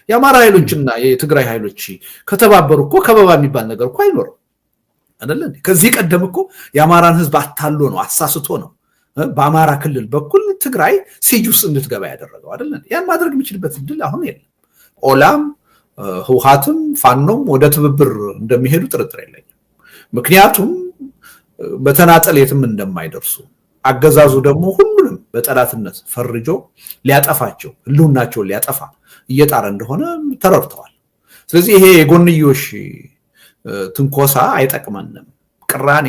የአማራ ኃይሎችና የትግራይ ኃይሎች ከተባበሩ እኮ ከበባ የሚባል ነገር እኮ አይኖርም አይደል? ከዚህ ቀደም እኮ የአማራን ህዝብ አታሎ ነው አሳስቶ ነው በአማራ ክልል በኩል ትግራይ ሲጅ ውስጥ እንድትገባ ያደረገው አይደል? ያን ማድረግ የሚችልበት እድል አሁን የለም። ኦላም ህውሃትም ፋኖም ወደ ትብብር እንደሚሄዱ ጥርጥር የለኝም። ምክንያቱም በተናጠል የትም እንደማይደርሱ አገዛዙ ደግሞ ሁሉንም በጠላትነት ፈርጆ ሊያጠፋቸው ህልውናቸውን ሊያጠፋ እየጣረ እንደሆነ ተረድተዋል። ስለዚህ ይሄ የጎንዮሽ ትንኮሳ አይጠቅመንም፣ ቅራኔ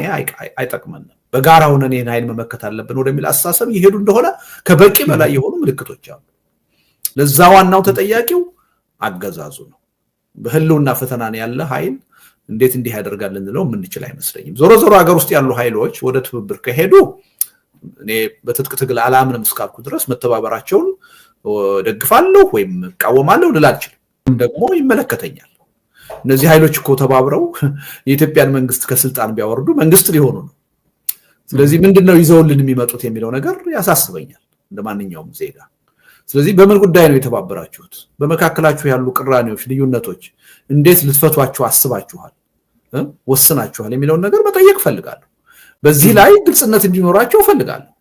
አይጠቅመንም፣ በጋራ ሆነን ይሄን ኃይል መመከት አለብን ወደሚል አስተሳሰብ ይሄዱ እንደሆነ ከበቂ በላይ የሆኑ ምልክቶች አሉ። ለዛ ዋናው ተጠያቂው አገዛዙ ነው። በህልውና ፈተና ያለ ኃይል እንዴት እንዲህ ያደርጋል እንለው ምንችል አይመስለኝም። ዞሮ ዞሮ ሀገር ውስጥ ያሉ ኃይሎች ወደ ትብብር ከሄዱ እኔ በትጥቅ ትግል አላምንም እስካልኩ ድረስ መተባበራቸውን ደግፋለሁ ወይም እቃወማለሁ ልል አልችልም። ደግሞ ይመለከተኛል። እነዚህ ኃይሎች እኮ ተባብረው የኢትዮጵያን መንግስት ከስልጣን ቢያወርዱ መንግስት ሊሆኑ ነው። ስለዚህ ምንድነው ይዘውልን የሚመጡት የሚለው ነገር ያሳስበኛል እንደማንኛውም ዜጋ። ስለዚህ በምን ጉዳይ ነው የተባበራችሁት? በመካከላችሁ ያሉ ቅራኔዎች፣ ልዩነቶች እንዴት ልትፈቷቸው አስባችኋል ወስናችኋል የሚለውን ነገር መጠየቅ ፈልጋለሁ። በዚህ ላይ ግልጽነት እንዲኖራቸው ፈልጋለሁ።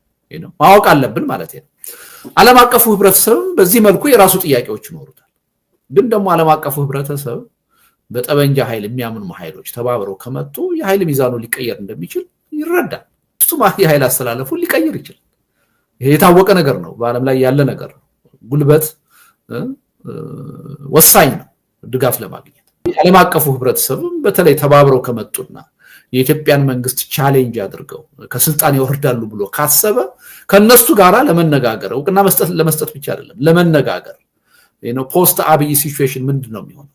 ማወቅ አለብን ማለት ነው። ዓለም አቀፉ ህብረተሰብ በዚህ መልኩ የራሱ ጥያቄዎች ይኖሩታል። ግን ደግሞ ዓለም አቀፉ ህብረተሰብ በጠበንጃ ኃይል የሚያምኑ ኃይሎች ተባብረው ከመጡ የኃይል ሚዛኑ ሊቀየር እንደሚችል ይረዳል። እሱማ የኃይል አስተላለፉን ሊቀይር ይችላል። ይሄ የታወቀ ነገር ነው፣ በዓለም ላይ ያለ ነገር ነው። ጉልበት ወሳኝ ነው ድጋፍ ለማግኘት። ዓለም አቀፉ ህብረተሰብ በተለይ ተባብረው ከመጡና የኢትዮጵያን መንግስት ቻሌንጅ አድርገው ከስልጣን ይወርዳሉ ብሎ ካሰበ ከነሱ ጋራ ለመነጋገር እውቅና ለመስጠት ብቻ አይደለም ለመነጋገር ፖስት አብይ ሲቹዌሽን ምንድነው የሚሆነው፣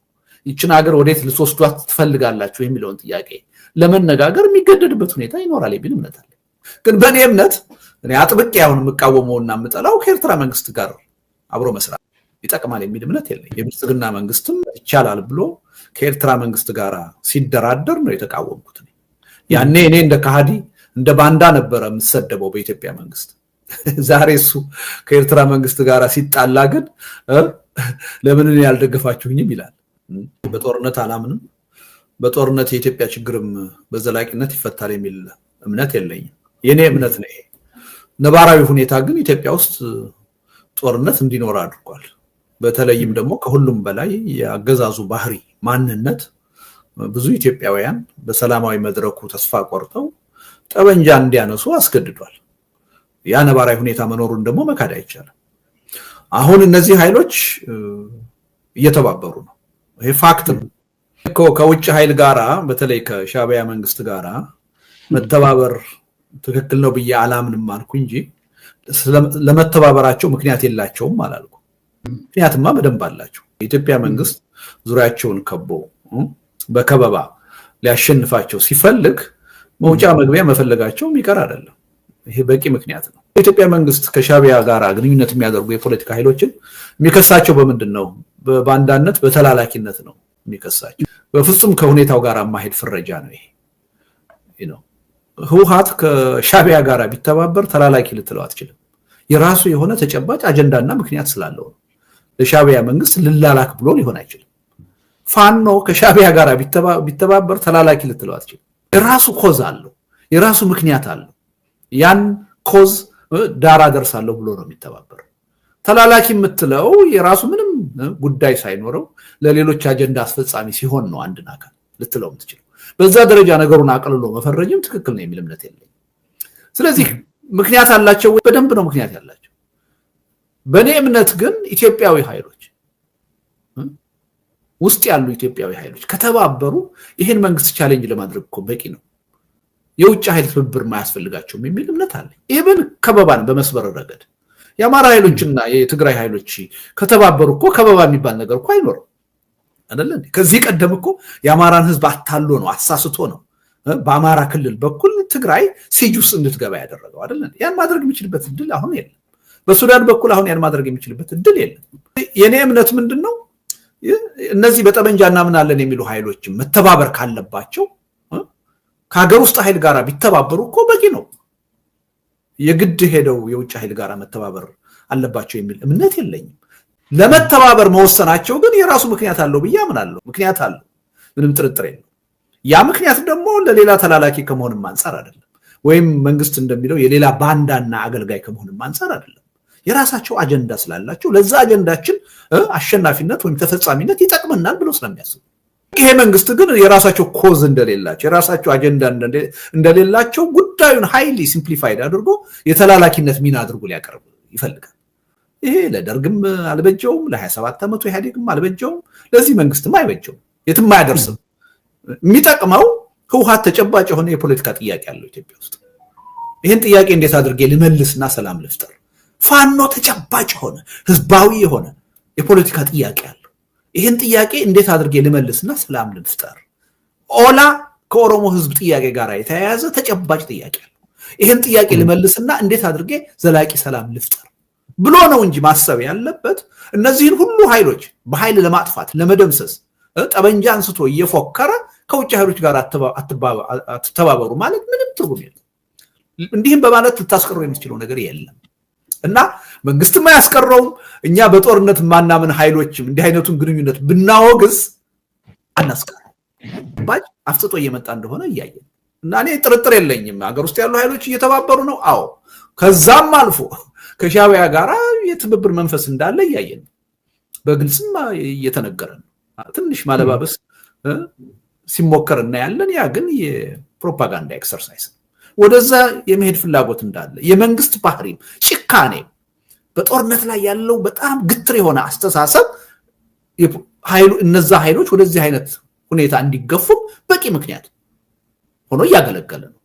ይችን ሀገር ወዴት ልትወስዷት ትፈልጋላችሁ የሚለውን ጥያቄ ለመነጋገር የሚገደድበት ሁኔታ ይኖራል የሚል እምነት አለ። ግን በእኔ እምነት እኔ አጥብቄ አሁን የምቃወመውና የምጠላው ከኤርትራ መንግስት ጋር አብሮ መስራት ይጠቅማል የሚል እምነት የለኝም። የብልጽግና መንግስትም ይቻላል ብሎ ከኤርትራ መንግስት ጋር ሲደራደር ነው የተቃወምኩት። ያኔ እኔ እንደ ካሃዲ እንደ ባንዳ ነበረ የምሰደበው በኢትዮጵያ መንግስት። ዛሬ እሱ ከኤርትራ መንግስት ጋር ሲጣላ ግን ለምን እኔ ያልደገፋችሁኝም ይላል። በጦርነት አላምንም። በጦርነት የኢትዮጵያ ችግርም በዘላቂነት ይፈታል የሚል እምነት የለኝም። የኔ እምነት ነው ይሄ። ነባራዊ ሁኔታ ግን ኢትዮጵያ ውስጥ ጦርነት እንዲኖር አድርጓል። በተለይም ደግሞ ከሁሉም በላይ የአገዛዙ ባህሪ ማንነት ብዙ ኢትዮጵያውያን በሰላማዊ መድረኩ ተስፋ ቆርጠው ጠበንጃ እንዲያነሱ አስገድዷል። ያ ነባራዊ ሁኔታ መኖሩን ደግሞ መካድ አይቻልም። አሁን እነዚህ ኃይሎች እየተባበሩ ነው። ይሄ ፋክት ነው። ከውጭ ኃይል ጋራ በተለይ ከሻዕቢያ መንግስት ጋራ መተባበር ትክክል ነው ብዬ አላምንም አልኩ እንጂ ለመተባበራቸው ምክንያት የላቸውም አላልኩ። ምክንያትማ በደንብ አላቸው። የኢትዮጵያ መንግስት ዙሪያቸውን ከቦ በከበባ ሊያሸንፋቸው ሲፈልግ መውጫ መግቢያ መፈለጋቸው የሚቀር አይደለም። ይሄ በቂ ምክንያት ነው። የኢትዮጵያ መንግስት ከሻዕቢያ ጋር ግንኙነት የሚያደርጉ የፖለቲካ ኃይሎችን የሚከሳቸው በምንድን ነው? በባንዳነት በተላላኪነት ነው የሚከሳቸው። በፍጹም ከሁኔታው ጋር ማሄድ ፍረጃ ነው ይሄ። ህውሃት ከሻዕቢያ ጋር ቢተባበር ተላላኪ ልትለው አትችልም። የራሱ የሆነ ተጨባጭ አጀንዳና ምክንያት ስላለው ነው። ለሻዕቢያ መንግስት ልላላክ ብሎ ሊሆን አይችልም። ፋኖ ከሻዕቢያ ጋር ቢተባበር ተላላኪ ልትለው አትችልም። የራሱ ኮዝ አለው፣ የራሱ ምክንያት አለው። ያን ኮዝ ዳራ ደርሳለሁ ብሎ ነው የሚተባበር። ተላላኪ የምትለው የራሱ ምንም ጉዳይ ሳይኖረው ለሌሎች አጀንዳ አስፈጻሚ ሲሆን ነው አንድን አካል ልትለው የምትችለው። በዛ ደረጃ ነገሩን አቅልሎ መፈረጅም ትክክል ነው የሚል እምነት የለኝም። ስለዚህ ምክንያት አላቸው፣ በደንብ ነው ምክንያት ያላቸው። በእኔ እምነት ግን ኢትዮጵያዊ ኃይሎች ውስጥ ያሉ ኢትዮጵያዊ ኃይሎች ከተባበሩ ይህን መንግስት ቻሌንጅ ለማድረግ እኮ በቂ ነው። የውጭ ኃይል ትብብር ማያስፈልጋቸውም የሚል እምነት አለ። ይሄን ከበባን በመስበር ረገድ የአማራ ኃይሎችና የትግራይ ኃይሎች ከተባበሩ እኮ ከበባ የሚባል ነገር እኮ አይኖርም አይደል? ከዚህ ቀደም እኮ የአማራን ህዝብ አታሎ ነው አሳስቶ ነው በአማራ ክልል በኩል ትግራይ ሲጅ ውስጥ እንድትገባ ያደረገው አይደል? ያን ማድረግ የሚችልበት እድል አሁን የለም። በሱዳን በኩል አሁን ያን ማድረግ የሚችልበት እድል የለም። የኔ እምነት ምንድነው? እነዚህ በጠመንጃ እናምናለን የሚሉ ኃይሎች መተባበር ካለባቸው ከሀገር ውስጥ ኃይል ጋር ቢተባበሩ እኮ በቂ ነው። የግድ ሄደው የውጭ ኃይል ጋር መተባበር አለባቸው የሚል እምነት የለኝም። ለመተባበር መወሰናቸው ግን የራሱ ምክንያት አለው ብዬ አምናለሁ። ምክንያት አለው፣ ምንም ጥርጥር የለም። ያ ምክንያት ደግሞ ለሌላ ተላላኪ ከመሆንም አንፃር አይደለም፣ ወይም መንግስት እንደሚለው የሌላ ባንዳና አገልጋይ ከመሆንም አንፃር አይደለም። የራሳቸው አጀንዳ ስላላቸው ለዛ አጀንዳችን አሸናፊነት ወይም ተፈጻሚነት ይጠቅመናል ብሎ ስለሚያስቡ፣ ይሄ መንግስት ግን የራሳቸው ኮዝ እንደሌላቸው የራሳቸው አጀንዳ እንደሌላቸው ጉዳዩን ሃይሊ ሲምፕሊፋይድ አድርጎ የተላላኪነት ሚና አድርጎ ሊያቀርብ ይፈልጋል። ይሄ ለደርግም አልበጀውም፣ ለ27 ዓመቱ ኢህአዴግም አልበጀውም፣ ለዚህ መንግስትም አይበጀውም፣ የትም አያደርስም። የሚጠቅመው ህወሓት ተጨባጭ የሆነ የፖለቲካ ጥያቄ አለው ኢትዮጵያ ውስጥ። ይህን ጥያቄ እንዴት አድርጌ ልመልስና ሰላም ልፍጠር? ፋኖ ተጨባጭ የሆነ ህዝባዊ የሆነ የፖለቲካ ጥያቄ አለው። ይህን ጥያቄ እንዴት አድርጌ ልመልስና ሰላም ልፍጠር? ኦላ ከኦሮሞ ህዝብ ጥያቄ ጋር የተያያዘ ተጨባጭ ጥያቄ አለው። ይህን ጥያቄ ልመልስና እንዴት አድርጌ ዘላቂ ሰላም ልፍጠር ብሎ ነው እንጂ ማሰብ ያለበት እነዚህን ሁሉ ኃይሎች በኃይል ለማጥፋት ለመደምሰስ ጠበንጃ አንስቶ እየፎከረ ከውጭ ኃይሎች ጋር አትተባበሩ ማለት ምንም ትርጉም የለም። እንዲህም በማለት ልታስቀሩ የምትችለው ነገር የለም እና መንግስትም አያስቀረውም። እኛ በጦርነት ማናምን ኃይሎችም እንዲህ አይነቱን ግንኙነት ብናወግዝ አናስቀረው። ባጭ አፍጥጦ እየመጣ እንደሆነ እያየን እና እኔ ጥርጥር የለኝም ሀገር ውስጥ ያሉ ኃይሎች እየተባበሩ ነው። አዎ ከዛም አልፎ ከሻዕቢያ ጋር የትብብር መንፈስ እንዳለ እያየን በግልጽም እየተነገረ ነው። ትንሽ ማለባበስ ሲሞከር እናያለን። ያ ግን የፕሮፓጋንዳ ኤክሰርሳይዝ ነው። ወደዛ የመሄድ ፍላጎት እንዳለ የመንግስት ባህሪም ጭካኔ በጦርነት ላይ ያለው በጣም ግትር የሆነ አስተሳሰብ እነዛ ኃይሎች ወደዚህ አይነት ሁኔታ እንዲገፉ በቂ ምክንያት ሆኖ እያገለገለ ነው።